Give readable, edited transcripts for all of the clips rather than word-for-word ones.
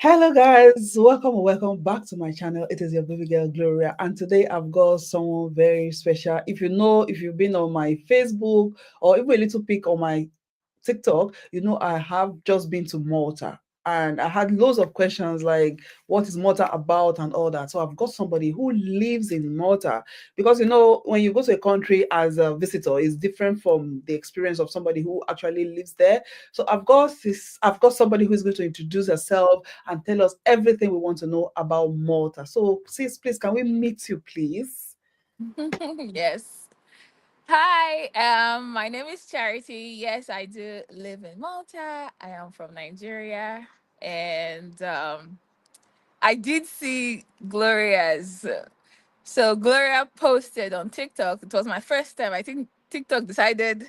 Hello guys, welcome back to my channel. It is your baby girl Gloria, and today I've got someone very special. If you've been on my Facebook or even a little pic on my TikTok, I have just been to Malta and I had loads of questions like what is Malta about and all that. So I've got somebody who lives in Malta because when you go to a country as a visitor, it's different from the experience of somebody who actually lives there. So I've got somebody who is going to introduce herself and tell us everything we want to know about Malta. So sis, please, can we meet you, please? Yes. Hi, my name is Charity. Yes, I do live in Malta. I am from Nigeria. And I did see Gloria's. So Gloria posted on TikTok. It was my first time. I think TikTok decided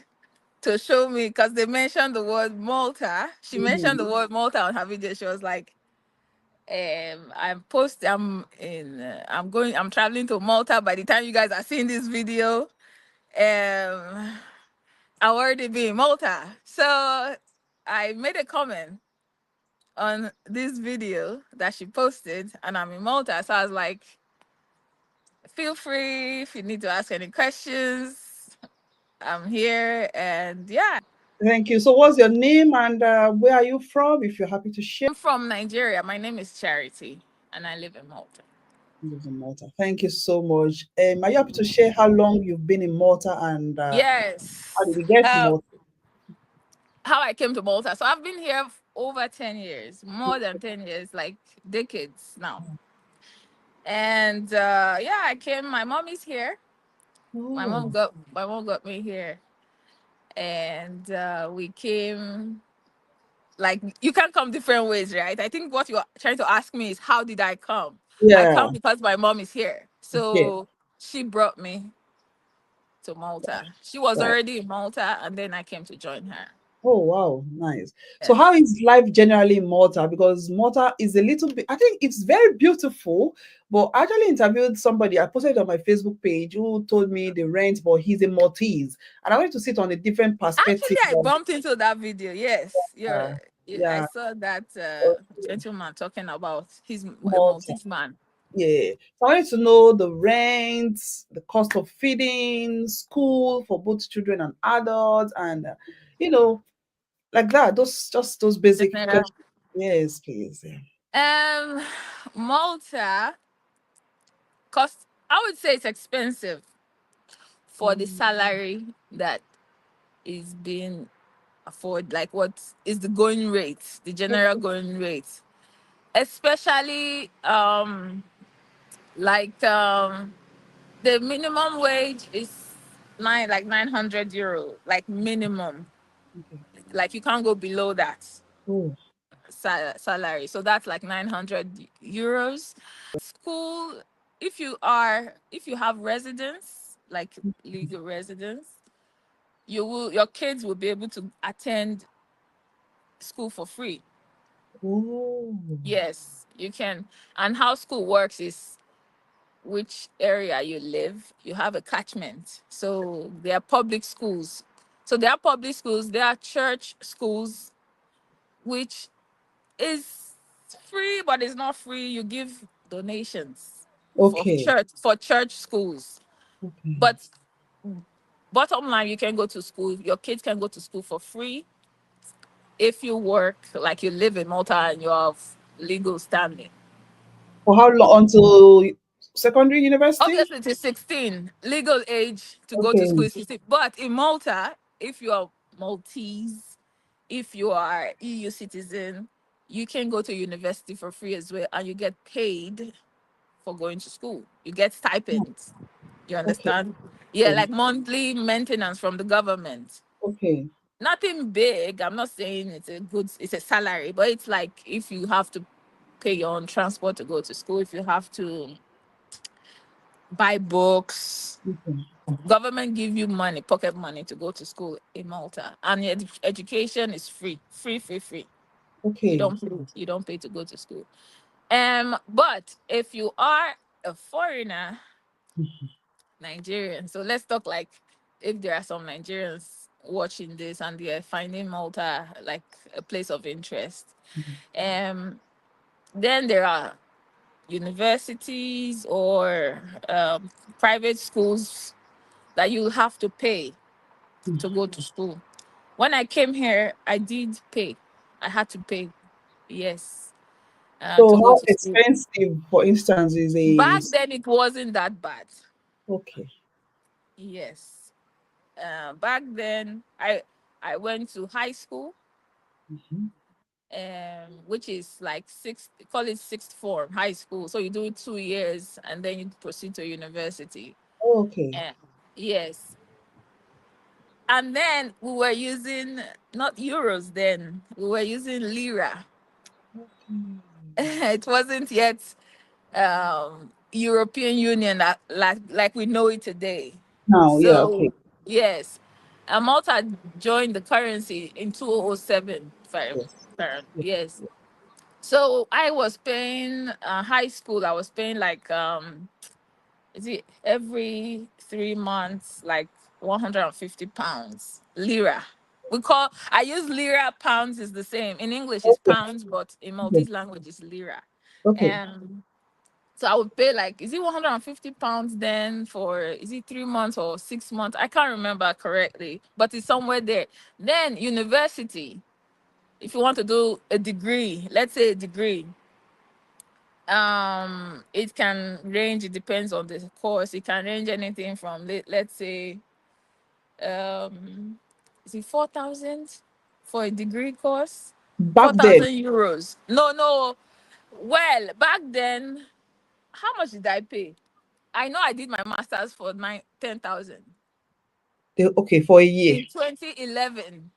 to show me because they mentioned the word Malta. She mentioned the Mhm. word Malta on her video. She was like, I'm traveling to Malta by the time you guys are seeing this video. I'll already be in Malta. So I made a comment on this video that she posted, and I'm in Malta. So I was like, feel free if you need to ask any questions. I'm here, and yeah. Thank you. So what's your name and where are you from, if you're happy to share? I'm from Nigeria. My name is Charity, and I live in Malta. Lives in Malta. Thank you so much. Are you happy to share how long you've been in Malta and how did Yes. you get to Malta? How I came to Malta. So I've been here over 10 years, more than 10 years, like decades now. And yeah, I came. My mom is here. Oh, My mom got me here, and we came. Like you can come different ways, right? I think what you're trying to ask me is how did I come? I yeah. come because my mom is here, Yeah. so she brought me to Malta. She was Right. already in Malta, and then I came to join her. Oh, wow. Nice. So how Yes. is life generally in Malta? Because Malta is a little bit, I think it's very beautiful, but I actually interviewed somebody, I posted it on my Facebook page, who told me the rent, but he's a Maltese. And I wanted to sit on a different perspective. Actually, I bumped into that video. Yes, Uh, I yeah. saw that Okay. gentleman talking about his a Malta. Maltese man. Yeah. So I wanted to know the rent, the cost of feeding, school for both children and adults, and you know, like that. Those basic General. questions. Yes, please. Yeah. Um, Malta cost. I would say it's expensive for the Mm, salary that is being afford. Like what is the going rate, the general going rate, especially like the minimum wage is 900 euro, like minimum. okay. Like you can't go below that Oh, salary. So that's like 900 euros. School, if you have residence, like legal residence, your kids will be able to attend school for free. oh, Yes, you can. And how school works is which area you live, you have a catchment. So there are public schools. So there are public schools, there are church schools, which is free, but it's not free. You give donations okay, for church schools. okay. But bottom line, you can go to school. Your kids can go to school for free if you work, like you live in Malta and you have legal standing. For how long? Until secondary university? Obviously, it is 16. Legal age to go to school Okay. is 16. But in Malta, if you are Maltese, if you are EU citizen, you can go to university for free as well, and you get paid for going to school. You get stipends. You Okay. understand? Yeah, Okay. like monthly maintenance from the government. Okay. Nothing big. I'm not saying it's a salary, but it's like if you have to pay your own transport to go to school, if you have to buy books, Okay. government give you money, pocket money to go to school in Malta, and your education is free, free, free, free. You Okay. don't pay to go to school. But if you are a foreigner, Nigerian, so let's talk like if there are some Nigerians watching this and they're finding Malta like a place of interest. Um, Then there are universities or private schools that you have to pay to go to school. When I came here, I did pay. I had to pay, yes, So to go how to school. expensive, for instance, is a Back then, it wasn't that bad. okay. Yes. Back then, I went to high school, Mhm. which is like call it sixth form, high school. So you do 2 years and then you proceed to university. Okay. And yes, and then we were using not euros then, we were using lira. Okay. It wasn't yet European Union that, like we know it today. Now, yeah, okay. So yes, Malta joined the currency in 2007. Yes. Yes. Yes. So I was paying high school. I was paying like is it every 3 months, like £150 lira. I use lira. Pounds is the same in English. It's Okay. pounds, but in Okay. Maltese language it's lira. Okay. And so I would pay like, is it £150 then for, is it 3 months or 6 months? I can't remember correctly, but it's somewhere there. Then university, if you want to do a degree, let's say a degree, it can range. It depends on the course. It can range anything from let's say, um, is it 4,000 for a degree course? Back Four then, thousand euros. No, no. Well, back then, how much did I pay? I know I did my masters for 10,000 okay, for a year. in 2011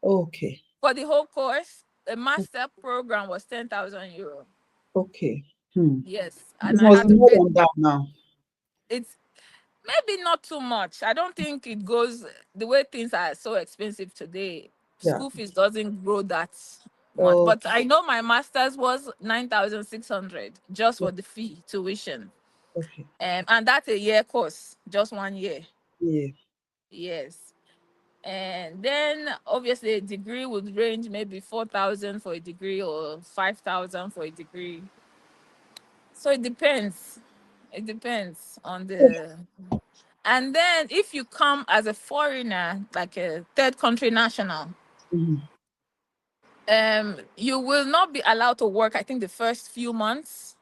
Okay. for the whole course. The master program was €10,000. Okay. Hmm. Yes, It and I must had be to more pay. than that now. It's maybe not too much. I don't think it goes the way things are so expensive today. Yeah. School fees doesn't grow that much, but Okay. I know my master's was 9,600 just for the fee tuition, Okay. and that's a year course, just 1 year. Yeah. Yes. And then obviously a degree would range maybe 4,000 for a degree or 5,000 for a degree. So it depends. It depends on the. And then if you come as a foreigner, like a third country national, Mhm. you will not be allowed to work. I think the first few months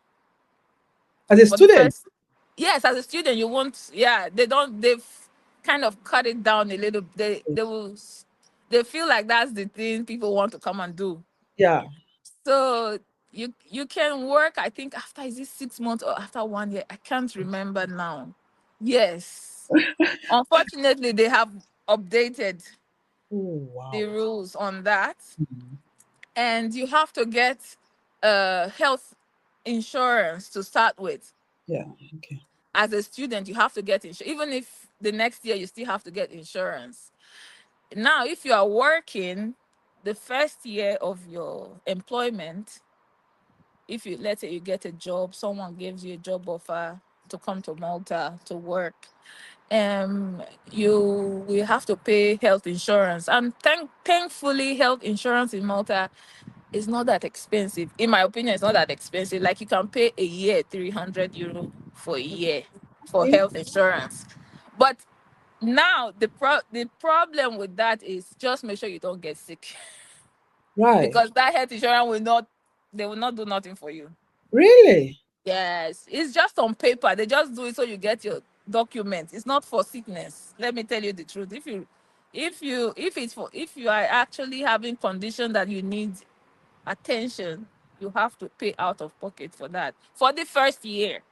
As a for the student. first. Yes, as a student, you won't. Yeah, they don't. They've kind of cut it down a little. They will. They feel like that's the thing people want to come and do. Yeah. So you can work. I think after, is it 6 months or after 1 year? I can't remember now. Yes. Unfortunately, they have updated Oh the wow. rules on that, Mhm. and you have to get health insurance to start with. Yeah. Okay. As a student, you have to get insurance. Even if the next year you still have to get insurance. Now, if you are working, the first year of your employment, if you, let's say you get a job, someone gives you a job offer to come to Malta to work, you will have to pay health insurance. And thankfully, health insurance in Malta is not that expensive. In my opinion, it's not that expensive. Like you can pay a year €300 for a year for Okay. health insurance. But now the problem with that is just make sure you don't get sick Right. because that health insurance will not, they will not do nothing for you. Really? Yes, it's just on paper. They just do it so you get your document. It's not for sickness. Let me tell you the truth. If you are actually having condition that you need attention, you have to pay out of pocket for that. For the first year.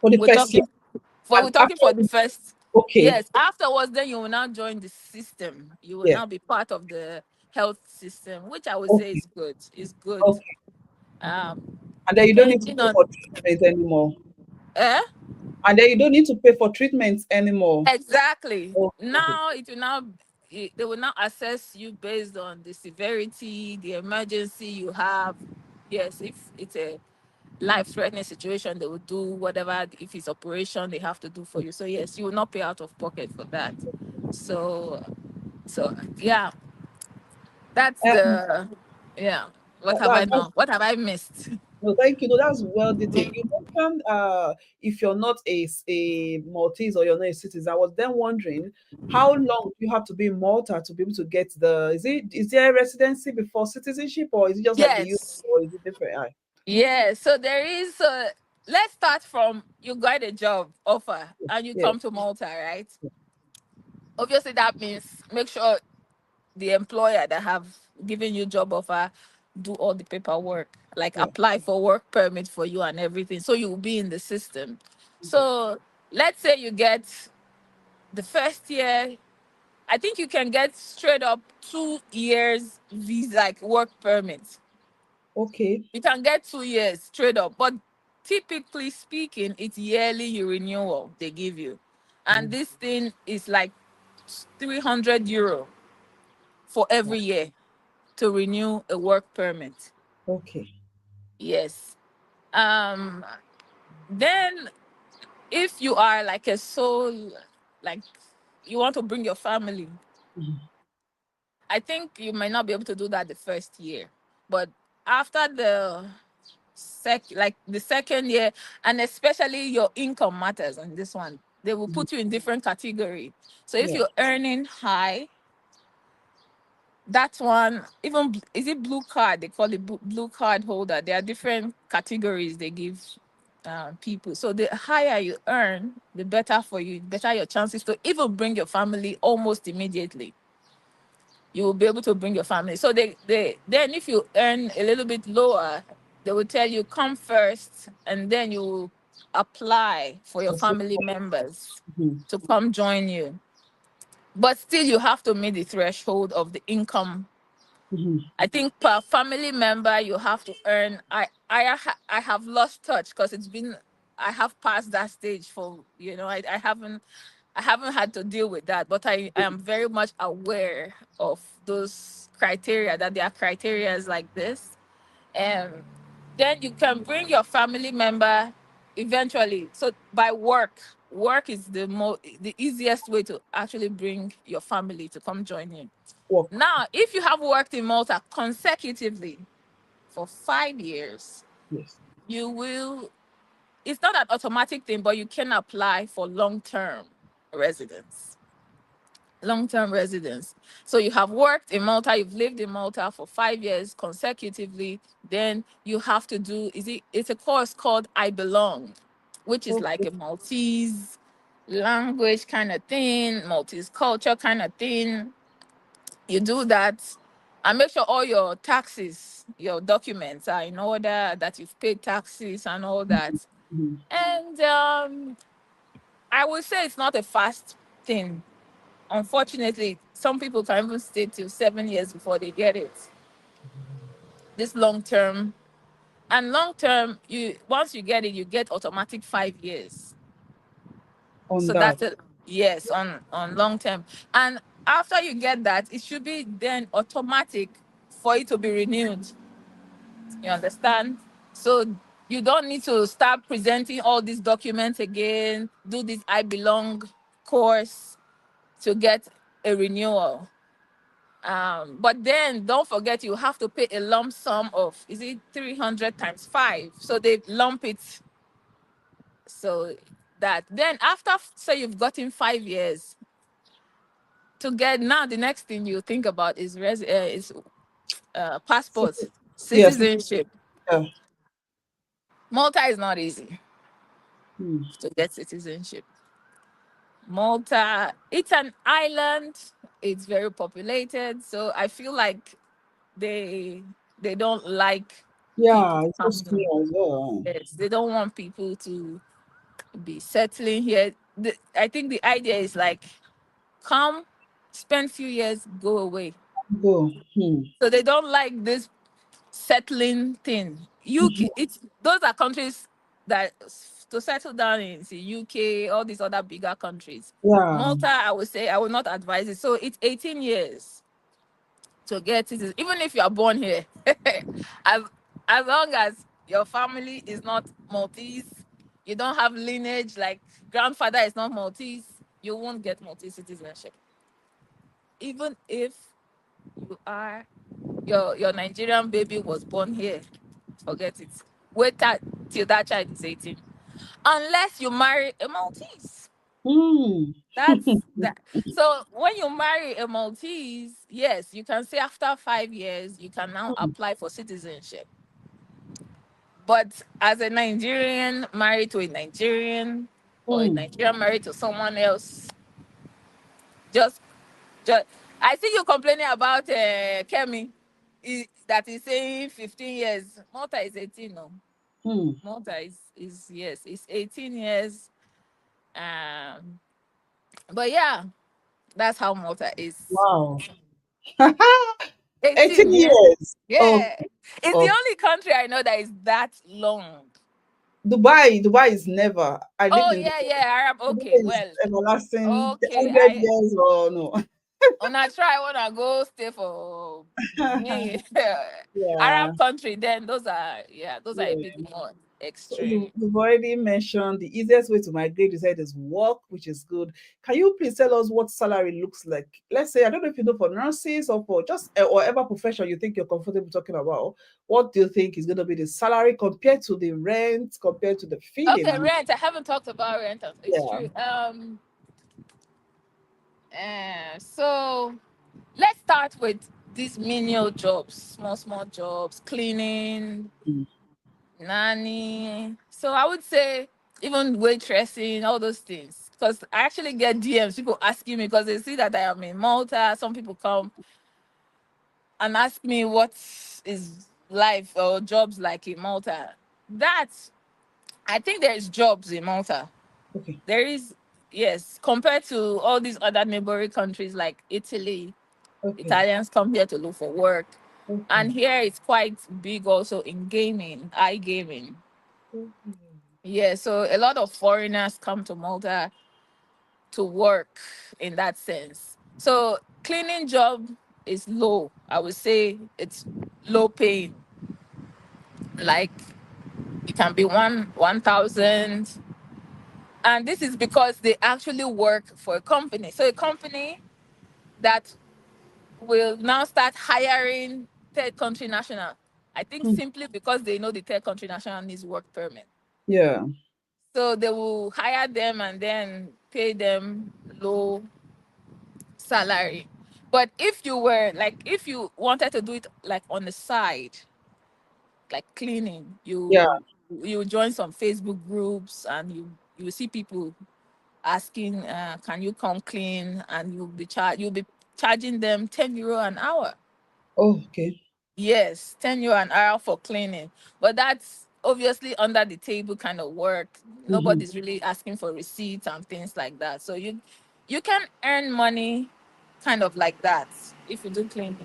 For the We're first year. talking we're And talking after for the first. okay. Yes. Afterwards, then you will now join the system. You will Yeah. now be part of the health system, which I would say Okay. is good. Is good. Okay. And then you don't need to Depending pay on for treatment anymore. eh? And then you don't need to pay for treatment anymore. Exactly. Okay. Now they will now assess you based on the severity, the emergency you have. Yes, if it's a life-threatening situation, they will do whatever. If it's operation, they have to do for you. So yes, you will not pay out of pocket for that. So yeah, that's Um, the yeah. What have I that's not? What have I missed? No, thank you. No, that's well detailed. You mentioned if you're not a Maltese or you're not a citizen. I was then wondering how long do you have to be in Malta to be able to get the is there a residency before citizenship, or is it just like the UK, Yes. or is it different? Yeah, so there is. Let's start from you got a job offer and you Yes, come to Malta, right? Obviously, that means make sure the employer that have given you job offer do all the paperwork, like yeah, apply for work permit for you and everything, so you will be in the system. okay, So let's say you get the first year. I think you can get straight up 2 years visa, like work permit. okay, You can get 2 years straight up, but typically speaking, it's yearly renewal they give you, and mm, this thing is like 300 euro for wow, every year to renew a work permit. okay, Yes. Um. Then, if you are like a soul, like you want to bring your family, mhm, I think you might not be able to do that the first year, but after the second year, and especially your income matters on this one, they will mhm, put you in different category. So if yeah, you're earning high, that one, even is it blue card, they call it blue card holder. There are different categories they give people. So the higher you earn, the better for you, better your chances to even bring your family almost immediately. You will be able to bring your family. So they then if you earn a little bit lower, they will tell you come first, and then you apply for your for sure, family members mhm, to come join you. But still, you have to meet the threshold of the income. mhm, I think per family member you have to earn. I have lost touch because it's been, I have passed that stage for, I haven't had to deal with that, but I am very much aware of those criteria, that there are criteria like this. And then you can bring your family member eventually. So by work is the easiest way to actually bring your family to come join you. work, Now, if you have worked in Malta consecutively for 5 years, yes, you will, it's not an automatic thing, but you can apply for residence. Long term residence. So you have worked in Malta, you've lived in Malta for 5 years consecutively, then you have to do, it's a course called I Belong, which is like okay, a Maltese language kind of thing, Maltese culture kind of thing. You do that and make sure all your taxes, your documents are in order, that you've paid taxes and all that. mhm, And I would say it's not a fast thing. Unfortunately, some people can even stay till 7 years before they get it. This long term. And long term, you once you get it, you get automatic 5 years. on So that, that's it. Yes, on long term. And after you get that, it should be then automatic for it to be renewed. You understand? So you don't need to start presenting all these documents again, do this I belong course to get a renewal. But then don't forget you have to pay a lump sum of, is it 300 times 5? So they lump it, so that then after say you've gotten 5 years to get, now the next thing you think about is passport, yes, citizenship. yeah, Malta is not easy mm, to get citizenship. Malta, it's an island. It's very populated, so I feel like they they don't like people yeah, to it's so come down. small as well. Yes, they don't want people to be settling here. I think the idea is like come, spend few years, go away. Go, hmm, So they don't like this settling thing. mhm, UK, it's those are countries that to settle down in, say, UK, all these other bigger countries. yeah, Malta, I would say I would not advise it. So it's 18 years to get it. Even if you are born here, as as long as your family is not Maltese, you don't have lineage, like grandfather is not Maltese, you won't get Maltese citizenship. Even if you are your Nigerian baby was born here, forget it. Wait till that child is 18. Unless you marry a Maltese. Hmm. That's that. So when you marry a Maltese, yes, you can say after 5 years, you can now Hmm. apply for citizenship. But as a Nigerian married to a Nigerian, or a Hmm. Nigerian married to someone else, just, just I see you complaining about Kemi, that is saying 15 years. Malta is 18, no. Hmm. Malta is yes, it's 18 years. Um, but yeah, that's how Malta is. Wow. 18 18, yeah. years. Oh, Yeah. It's the oh. only country I know that is that long. Dubai is never. I lived Oh in yeah, yeah, Arab. Dubai Okay, is well, everlasting, okay. 100 years or no. When I try, when I go stay for me, Yeah. Arab country, then those are, yeah, those are a bit Yeah. more So you, extreme. you've already mentioned the easiest way to migrate, you said, is work, which is good. Can you please tell us what salary looks like? Let's say, I don't know if you know, for nurses or for just whatever profession you think you're comfortable talking about. What do you think is going to be the salary compared to the rent, compared to the feeding? Okay, And rent. I haven't talked about rent. It's yeah. true. So let's start with these menial jobs, small jobs, cleaning, Mm. nanny. So I would say even waitressing, all those things. Because I actually get DMs, people asking me because they see that I am in Malta. Some people come and ask me what is life or jobs like in Malta. That's, I think there is jobs in Malta. Okay. There is, yes, compared to all these other neighboring countries like Italy. Okay. Italians come here to look for work. And Okay. here it's quite big also in gaming, iGaming. Okay. Yeah, so a lot of foreigners come to Malta to work in that sense. So cleaning job is low. I would say it's low paying. Like it can be 1,000, and this is because they actually work for a company. So a company that will now start hiring third country national. I think Hmm. simply because they know the third country national needs work permit. Yeah. So they will hire them and then pay them low salary. But if you were like, if you wanted to do it like on the side, like cleaning, Yeah. you join some Facebook groups and you see people asking, can you come clean? And you'll be charging them €10 an hour. Oh, okay. Yes, €10 an hour for cleaning. But that's obviously under the table kind of work. Mm-hmm. Nobody's really asking for receipts and things like that. So you can earn money kind of like that if you do cleaning.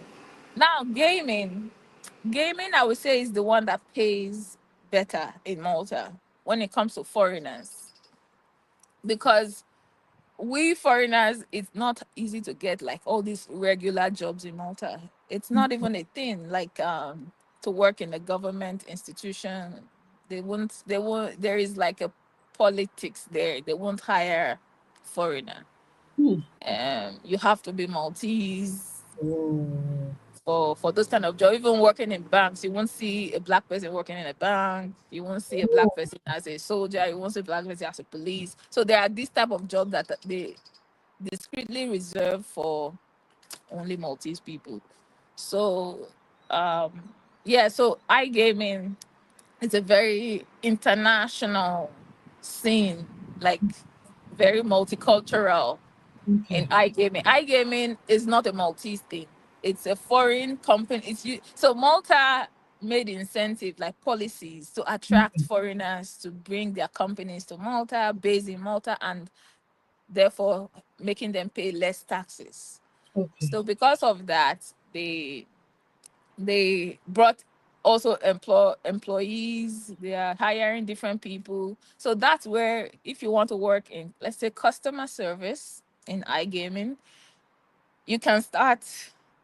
Now gaming I would say is the one that pays better in Malta when it comes to foreigners. Because we foreigners, it's not easy to get like all these regular jobs in Malta. It's not even a thing like to work in a government institution. They won't there is like a politics there. They won't hire foreigner. Hmm. You have to be Maltese Oh. for those kind of jobs. Even working in banks, you won't see a black person working in a bank. You won't see a Oh. black person as a soldier. You won't see a black person as a police. So there are these type of jobs that they discreetly reserved for only Maltese people. So yeah, so iGaming is a very international scene, like very multicultural in Okay. iGaming. iGaming is not a Maltese thing. It's a foreign company. So Malta made incentive like policies to attract Okay. foreigners to bring their companies to Malta, based in Malta, and therefore making them pay less taxes. Okay. So because of that, they brought also employees. They are hiring different people. So that's where if you want to work in, let's say, customer service in iGaming, you can start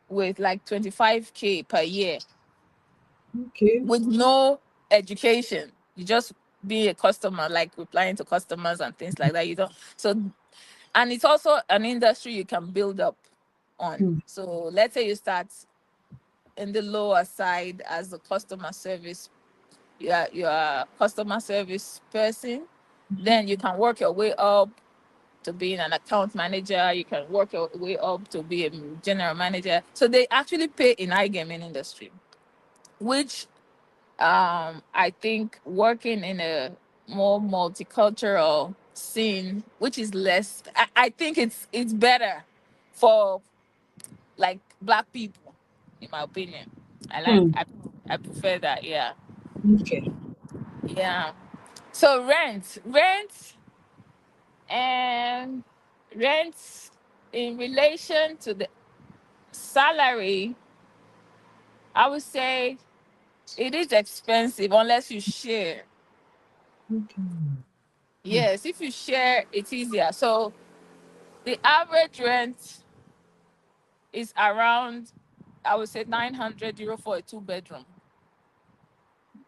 with like 25K per year Okay. with no education. You just be a customer, like replying to customers and things like that. You don't so and it's also an industry you can build up on. Hmm. So let's say you start in the lower side as a customer service you're a customer service person, then you can work your way up to being an account manager. You can work your way up to be a general manager. So they actually pay in iGaming industry, which I think working in a more multicultural scene, which is less, I think it's better for like black people, in my opinion. I like Hmm. I, I prefer that. Yeah, Okay. yeah. So and rent in relation to the salary, I would say it is expensive unless you share. Okay. Hmm. Yes, if you share, it's easier. So the average rent is around, I would say, 900 euro for a two-bedroom.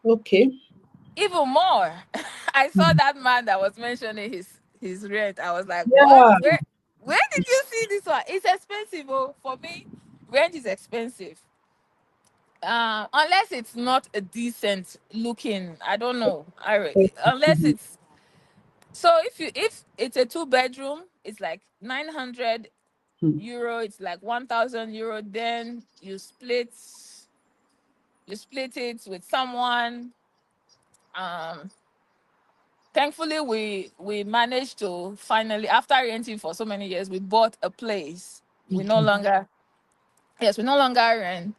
Okay. Even more. I saw Hmm. that man that was mentioning his rent. I was like, what? Yeah. Where did you see this one? It's expensive. Oh, for me, rent is expensive. Unless it's not a decent looking, I don't know. Unless Mhm. it's so if it's a two-bedroom, it's like 900 Hmm. euro. It's like 1,000 euro. Then you split it with someone. Um, Thankfully, we managed to finally, after renting for so many years, we bought a place. We no Okay. longer Yes, we no longer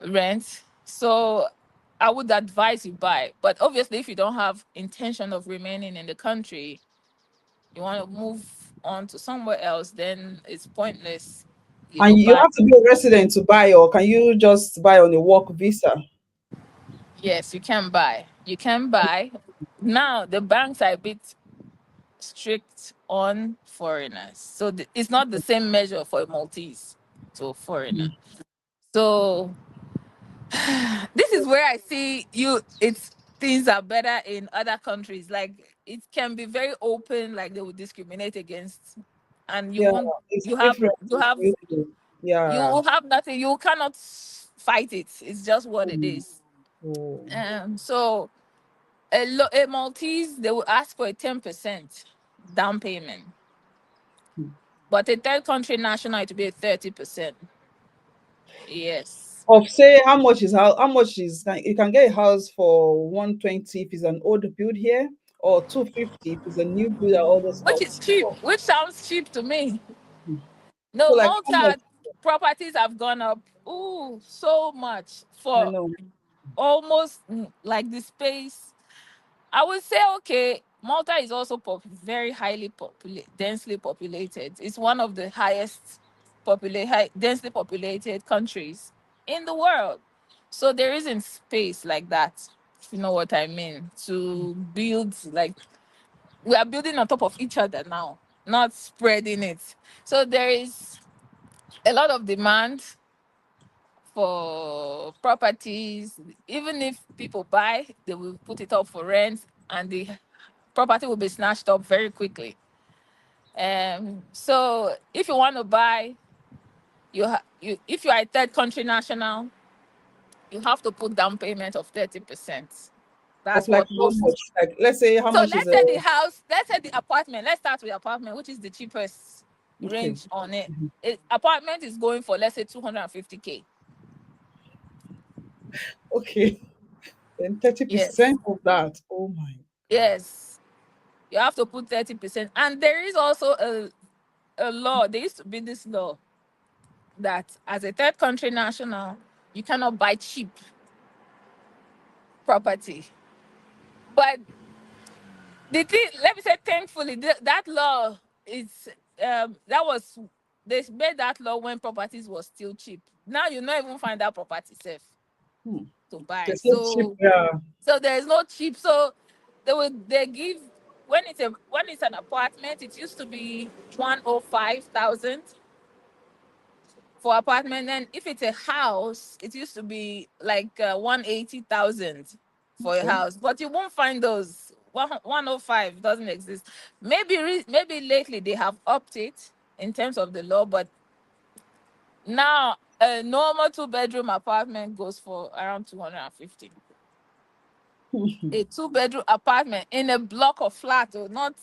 rent. So I would advise you buy. But obviously, if you don't have intention of remaining in the country, you want to move on to somewhere else, then it's pointless, And you buy. have to be a resident to buy, or can you just buy on a work visa? Yes, you can buy. You can buy. Now the banks are a bit strict on foreigners, so it's not the same measure for a Maltese to a foreigner. Hmm. So this is where I see you. It's things are better in other countries. Like it can be very open, like they will discriminate against, and you Yeah, won't. it's You have different you in have UK. Yeah. you have nothing. You cannot fight it. It's just what it Hmm. is. Oh. So a Maltese, they will ask for a 10% down payment, Hmm. but a third country national it will be a 30%. Yes, Of say how much is you can get a house for 120 if it's an old build here, or 250 if it's a new build and all those which stuff. is cheap. Which sounds cheap to me. Hmm. So No, like how much? Malta properties have gone up. Ooh, so much I for know. almost like the space. I would say okay. Malta is also very highly densely populated. It's one of the highest densely populated countries in the world. So there isn't space like that. If you know what I mean, to build like we are building on top of each other now, not spreading it. So there is a lot of demand for properties. Even if people buy, they will put it up for rent, and the property will be snatched up very quickly. So if you want to buy, if you are a third country national, you have to put down payment of 30%. Of That's like what how most. much? Like let's say how So much is let's a say the house, let's say the apartment. Let's start with apartment, which is the cheapest okay. range on it. Mhm. Apartment is going for, let's say, 250K. Okay. Then Yes. 30% of that. Oh my. Yes. You have to put 30%. And there is also a law. There used to be this law that as a third country national, you cannot buy cheap property. But the thing, let me say, thankfully, that law is that was they made that law when properties was still cheap. Now you not even find that property safe Hmm. to buy. They're so cheap. So Yeah. there is no cheap. So they give when it's an apartment, it used to be 105,000 for apartment. And if it's a house, it used to be like 180,000 for a Okay. house. But you won't find those. 105 doesn't exist. Maybe lately they have upped it in terms of the law, but now a normal two-bedroom apartment goes for around 250. A two-bedroom apartment in a block of flat, or not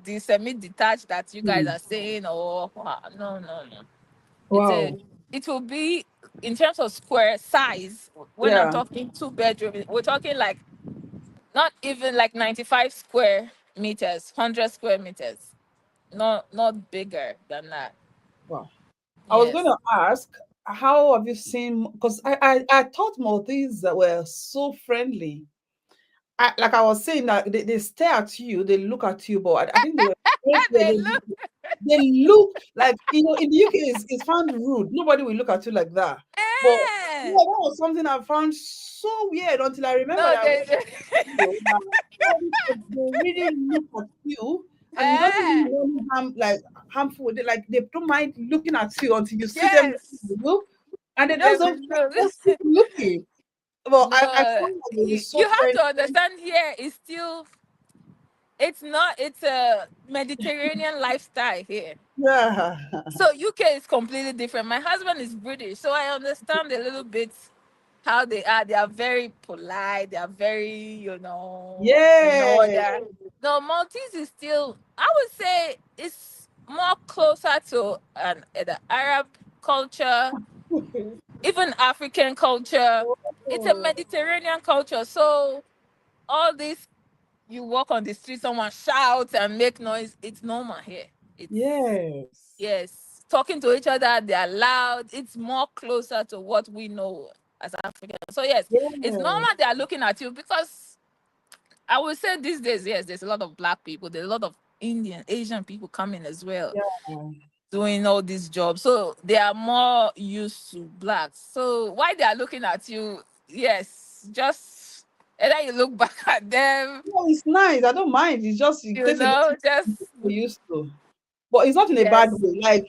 the semi-detached that you guys Hmm. are saying, or no, no, no. It's a, Wow. it will be in terms of square size. When I'm Yeah. talking two-bedroom, we're talking like not even like 95 square meters, 100 square meters. Not bigger than that. Wow. I was going Yes. to ask, how have you seen? Because I thought Maltese were so friendly. Like I was saying, that they stare at you, they look at you, but I think they were very clear. They look. They look like, in the UK, it's found rude. Nobody will look at you like that. But yeah, Eh. that was something I found so weird until I remembered No, I they. watched a video that all these people, they really look at you, and it doesn't Eh. mean any harmful. They don't mind looking at you until you see them Yes. looking at you, and they They just will don't just look. keep looking. Well, I No, found that they were so you have friendly. to understand here is still, it's not, it's a Mediterranean lifestyle here. Yeah. So UK is completely different. My husband is British, so I understand a little bit how they are. They are very polite. They are very, in Yeah. order. No, Maltese is still, I would say, it's more closer to the Arab culture, even African culture. It's a Oh, Mediterranean culture. So all this, you walk on the street, someone shouts and make noise. It's normal here. It's, yes. yes, talking to each other. They are loud. It's more closer to what we know as Africans. So yes, it's Yes. normal they are looking at you because I would say these days, yes, there's a lot of black people. There's a lot of Indian, Asian people coming as well, Yeah. doing all these jobs. So they are more used to blacks. So why they are looking at you, yes, just either you look back at them, No, it's nice. I don't mind. It's just it takes a little just time to get used to. But it's not in a bad yes. way.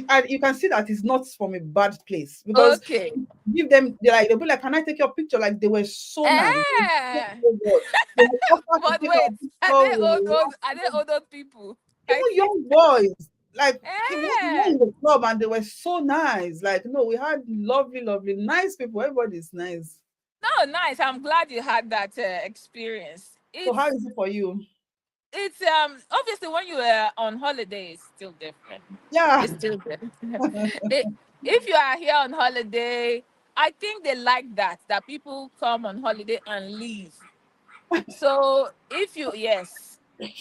And you can see that it's not from a bad place because Okay. give them they'll be like, "Can I take your picture?" Like they were so nice. They were so, Eh. so good. They will offer to But take our wait, picture. are they old people? I Even see. young boys, like we were Eh. in the club and they were so nice. Like no, we had lovely, lovely, nice people. Everybody's nice. No, nice. I'm glad you had that experience. So how is it for you? It's obviously when you are on holiday, it's still different. Yeah. It's still different. it, if you are here on holiday, I think they like that people come on holiday and leave. So if you, yes,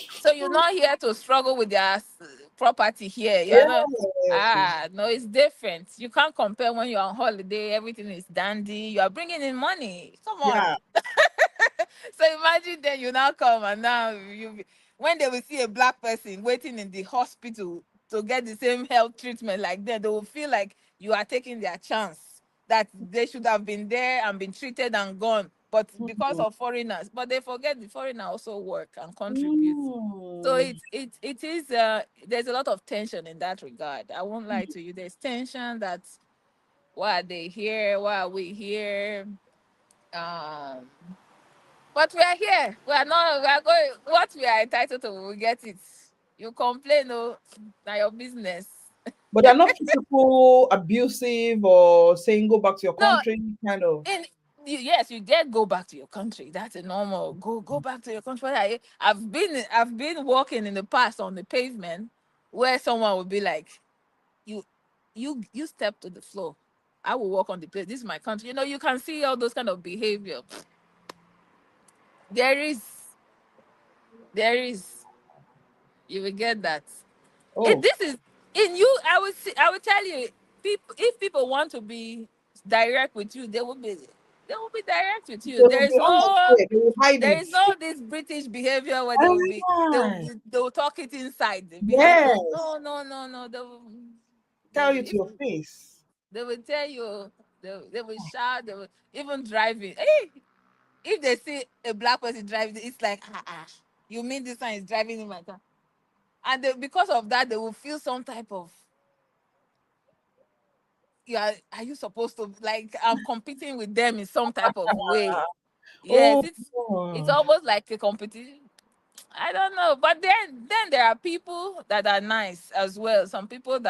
so you're not here to struggle with their property here. You are not. Yes. Ah, no, it's different. You can't compare when you're on holiday. Everything is dandy. You are bringing in money. Come on. Yeah. So imagine then you now come and now when they will see a black person waiting in the hospital to get the same health treatment like them, they will feel like you are taking their chance, that they should have been there and been treated and gone, but because Mm. of foreigners. But they forget the foreigner also work and contribute. So Mm. it is there's a lot of tension in that regard. I won't lie to you. There's tension that why are they here? Why are we here? Um but we are here. We are not. We are going. What we are entitled to, we will get it. You complain, oh, now your business. But they're not physical, abusive, or saying go back to your No, country, kind of. in yes, you dare go back to your country. That's a normal. Go back to your country. I've been walking in the past on the pavement where someone would be like, you you step to the floor. I will walk on the place. This is my country. You can see all those kind of behavior. There is, there is. You will get that. It Oh, this is in you. I would tell you, people, if people want to be direct with you, they will be direct with you. they will there be is no unafraid. They will hide there it. is no this British behavior where Ah, they will talk it inside. Be like, oh yes. no, no, no, no. Tell you to If your face. they will tell you, they will shout. They will even driving. Hey, if they see a black person driving, it's like, you mean this one is driving in my car? And because of that, they will feel some type of, yeah, are you supposed to, like, I'm competing with them in some type of way? Yes, Oh, it's God. almost like a competition. I don't know, but then there are people that are nice as well. Some people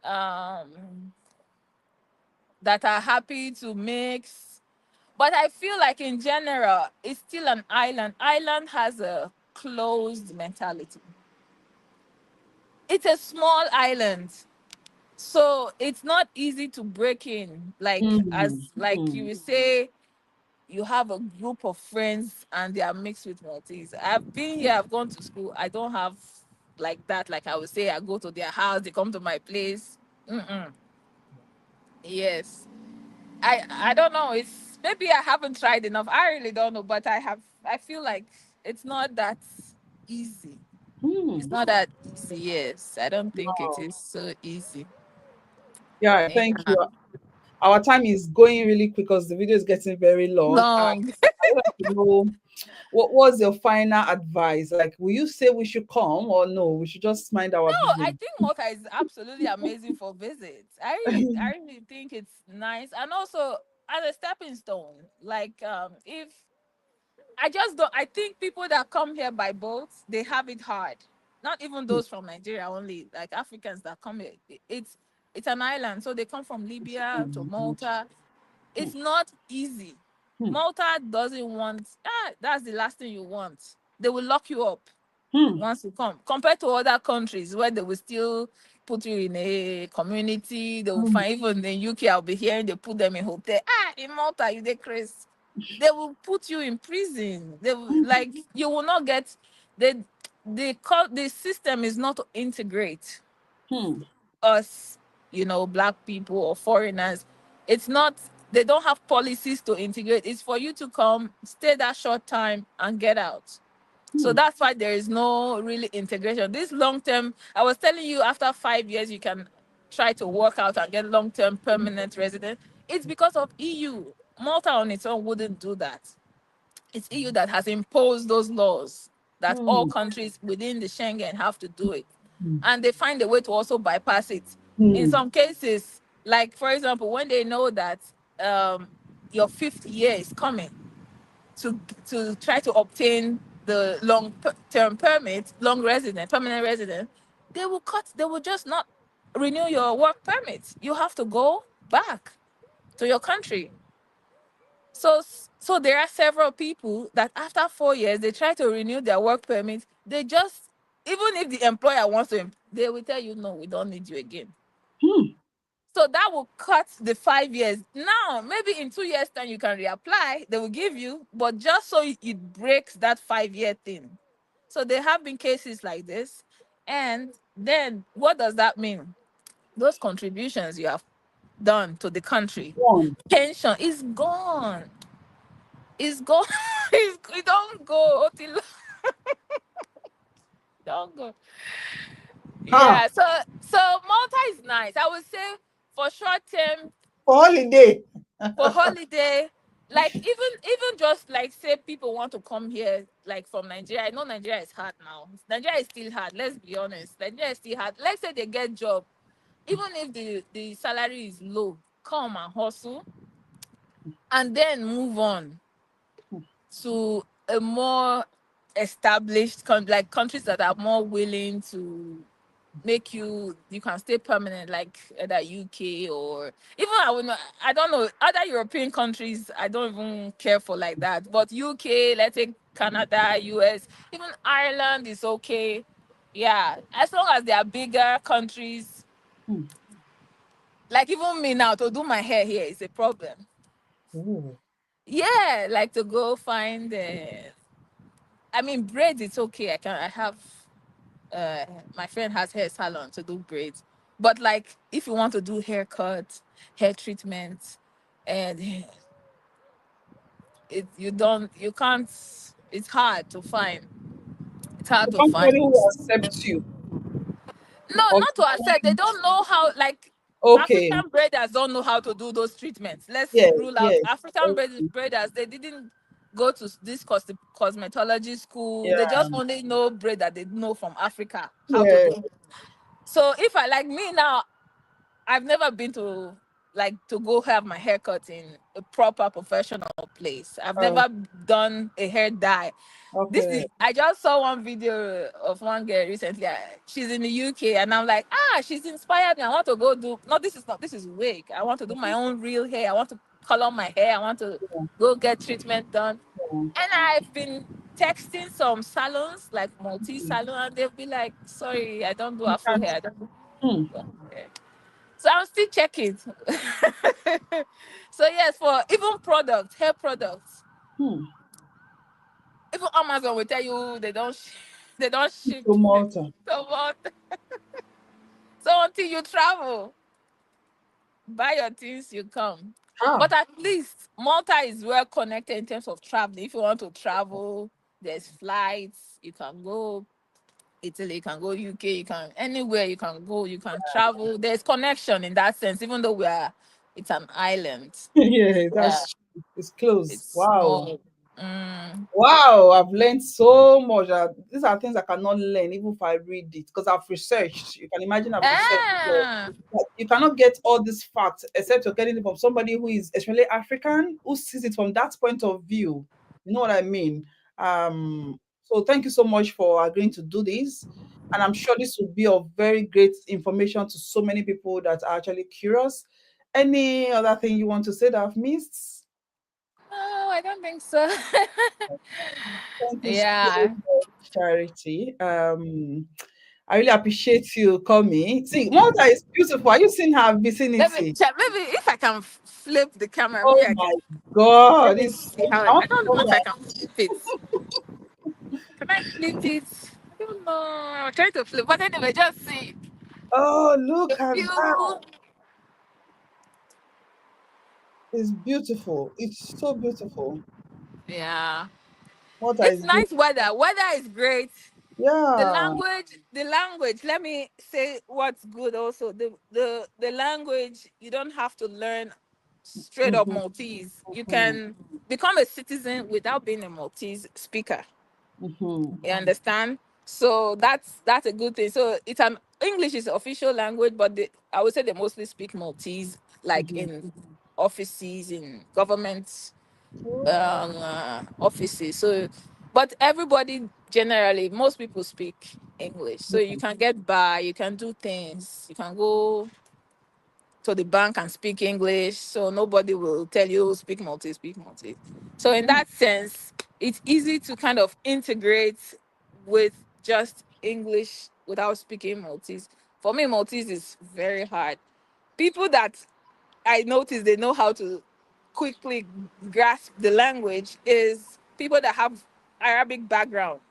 um that are happy to mix. But I feel like in general, it's still an island. Island has a closed mentality. It's a small island, so it's not easy to break in. Like Hmm. as like you Hmm. will say, you have a group of friends and they are mixed with Maltese. I've been here. I've gone to school. I don't have like that. Like I would say, I go to their house. They come to my place. Mm-mm. Yes. I don't know. It's maybe I haven't tried enough. I really don't know, but I have. I feel like it's not that easy. It's Hmm. not that easy. Yes, I don't think it Wow. is so easy. Yeah, thank Yeah. you. Our time is going really quick because the video is getting very long. Long. I would like to know what was your final advice? Like, will you say we should come or no? We should just mind our No, I business. think Malta is absolutely amazing for visits. I really think it's nice, and also as a stepping stone. Like, if I just don't. I think people that come here by boat, they have it hard. Not even those from Nigeria only. Like Africans that come here, it's an island, so they come from Libya to Malta. It's not easy. Hmm. Malta doesn't want. That's the last thing you want. They will lock you up Hmm. once you come. Compared to other countries where they will still put you in a community, they will Hmm. find even in UK. I'll be hearing they put them in hotel. In Malta, you they crazy. They will put you in prison. They will, like you will not get the the system is not to integrate Hmm. us, black people or foreigners. It's not. They don't have policies to integrate. It's for you to come, stay that short time, and get out. So Hmm. that's why there is no really integration. This long term, I was telling you, after 5 years, you can try to work out and get long term permanent resident. It's because of EU. Malta on its own wouldn't do that. It's EU that has imposed those laws that all Hmm. countries within the Schengen have to do it. Hmm. And they find a way to also bypass it. In Hmm. some cases, like for example, when they know that um, your fifth year is coming, to try to obtain the term permit, permanent resident, they will just not renew your work permit. You have to go back to your country. So there are several people that after 4 years they try to renew their work permit. They just, even if the employer wants to, they will tell you no, we don't need you again. Hmm. So that will cut the 5 years. Now, maybe in 2 years' time, you can reapply, they will give you, but just so it breaks that 5 year thing. So there have been cases like this. And then what does that mean? Those contributions you have done to the country, One. pension is gone. It's gone. It don't go. Don't go. Ha. Yeah. So Malta is nice. I would say for short term, For holiday. for holiday, like even just like say people want to come here like from Nigeria. I know Nigeria is hard now. Nigeria is still hard. Let's be honest. Nigeria is still hard. Let's say they get job, even if the salary is low, come and hustle, and then move on to a more established like countries that are more willing to make you can stay permanent, like either UK or even I don't know, other European countries. I don't even care for like that, but UK, let's say Canada, US, even Ireland is okay. Yeah, as long as they are bigger countries. Hmm. Like even me now to do my hair here is a problem. Ooh. Yeah, like to go find I mean, braids, it's okay. I have, my friend has hair salon to do braids. But like, if you want to do haircut, hair treatment, and you can't, it's hard to find. It's hard To to find find. somebody who accepts you. No, Or not to accept. They don't know how, like, okay. African braiders don't know how to do those treatments. Let's Yes, rule out yes. African Okay. braiders. They didn't go to this cosmetology school. They Yeah. just only know braid that they know from Africa how to Yeah. do. So if I like me now, I've never been to like to go have my haircut in a proper professional place. I've Oh, never done a hair dye. This okay. is I just saw one video of one girl recently. She's in the UK and I'm like, she's inspired me. I want to go do no, this is not this is wig. I want to do my own real hair. I want to color my hair. I want to Yeah. go get treatment done. Yeah. And I've been texting some salons, like multi Mm. salon, and they'll be like, sorry, I don't do You Afro can't. hair. I don't do Hmm. Afro hair. So I'm still checking. So yes, for even products, hair products, Hmm. even Amazon will tell you they don't ship To Malta. so much. So until you travel, buy your things, you come. How? But at least Malta is well connected in terms of traveling. If you want to travel, there's flights. You can go Italy, you can go UK, you can anywhere you can go, you can travel. There's connection in that sense, even though it's an island. Yeah, Yeah, that's true. It's close. it's Wow. small. Mm. Wow, I've learned so much. These are things I cannot learn even if I read it because I've researched. You can imagine I've researched. So, Ah, like, you cannot get all these facts except you're getting it from somebody who is especially African who sees it from that point of view. You know what I mean? So thank you so much for agreeing to do this. And I'm sure this will be of very great information to so many people that are actually curious. Any other thing you want to say that I've missed? no, I don't think so. Thank you so Yeah. much, Charity. I really appreciate you coming. See, Malta is beautiful. Are you seeing her Let me vicinity? check. Maybe if I can flip the camera, maybe Oh I can. my Let God! me It's see how I want I to don't know come if I back. can flip it. Can I flip it? I don't know. I'm trying to flip, but anyway, just see Oh, the look at that! view. It's beautiful. It's so beautiful. Yeah, Malta it's is nice beautiful. weather. Weather is great. Yeah. The language. Let me say what's good. Also, the language. You don't have to learn straight up Mm-hmm, Maltese. You mm-hmm, can become a citizen without being a Maltese speaker. mm-hmm, You understand? So that's a good thing. So it's an English is the official language, but I would say they mostly speak Maltese, like mm-hmm. in offices, in government Oh, offices. So, but everybody generally, most people speak English. So you yeah. can get by, you can do things, you can go to the bank and speak English. So nobody will tell you speak Maltese, speak Maltese. So in Mm, that sense, it's easy to kind of integrate with just English without speaking Maltese. For me, Maltese is very hard. People that I notice they know how to quickly grasp the language is people that have Arabic background.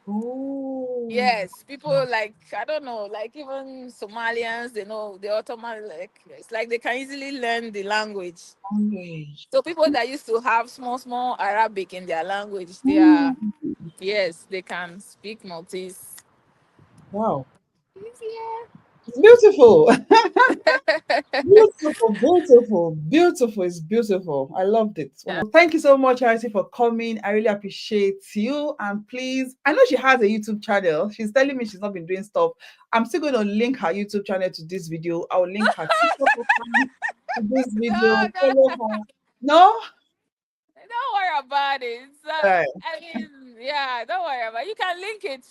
oh, Yes, people like I don't know, like even Somalians, they know the Ottoman. Like it's like they can easily learn the language. language. So people that used to have small Arabic in their language, they are Mm, yes, they can speak Maltese. wow. Yeah. It's beautiful. Beautiful, beautiful, beautiful. It's beautiful. I loved it. Yeah. Thank you so much, Charity, for coming. I really appreciate you. And please, I know she has a YouTube channel. She's telling me she's not been doing stuff. I'm still going to link her YouTube channel to this video. I'll link her TikTok account to this No, video. Follow no, her. No? don't worry about it. Right. I mean, yeah, don't worry about it. You can link it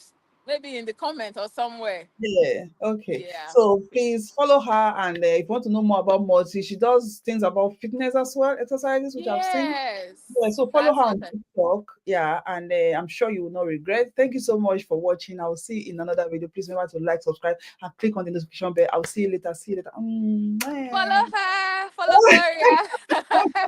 maybe in the comment or somewhere. Yeah, okay. Yeah. So please follow her, and if you want to know more about Multi, she does things about fitness as well, exercises, which I've seen. Yeah, Yes, so follow her that's what on I. TikTok. Yeah, and I'm sure you will not regret. Thank you so much for watching. I'll see you in another video. Please remember to like, subscribe, and click on the notification bell. I'll see you later. See you later. Follow her. Follow Gloria.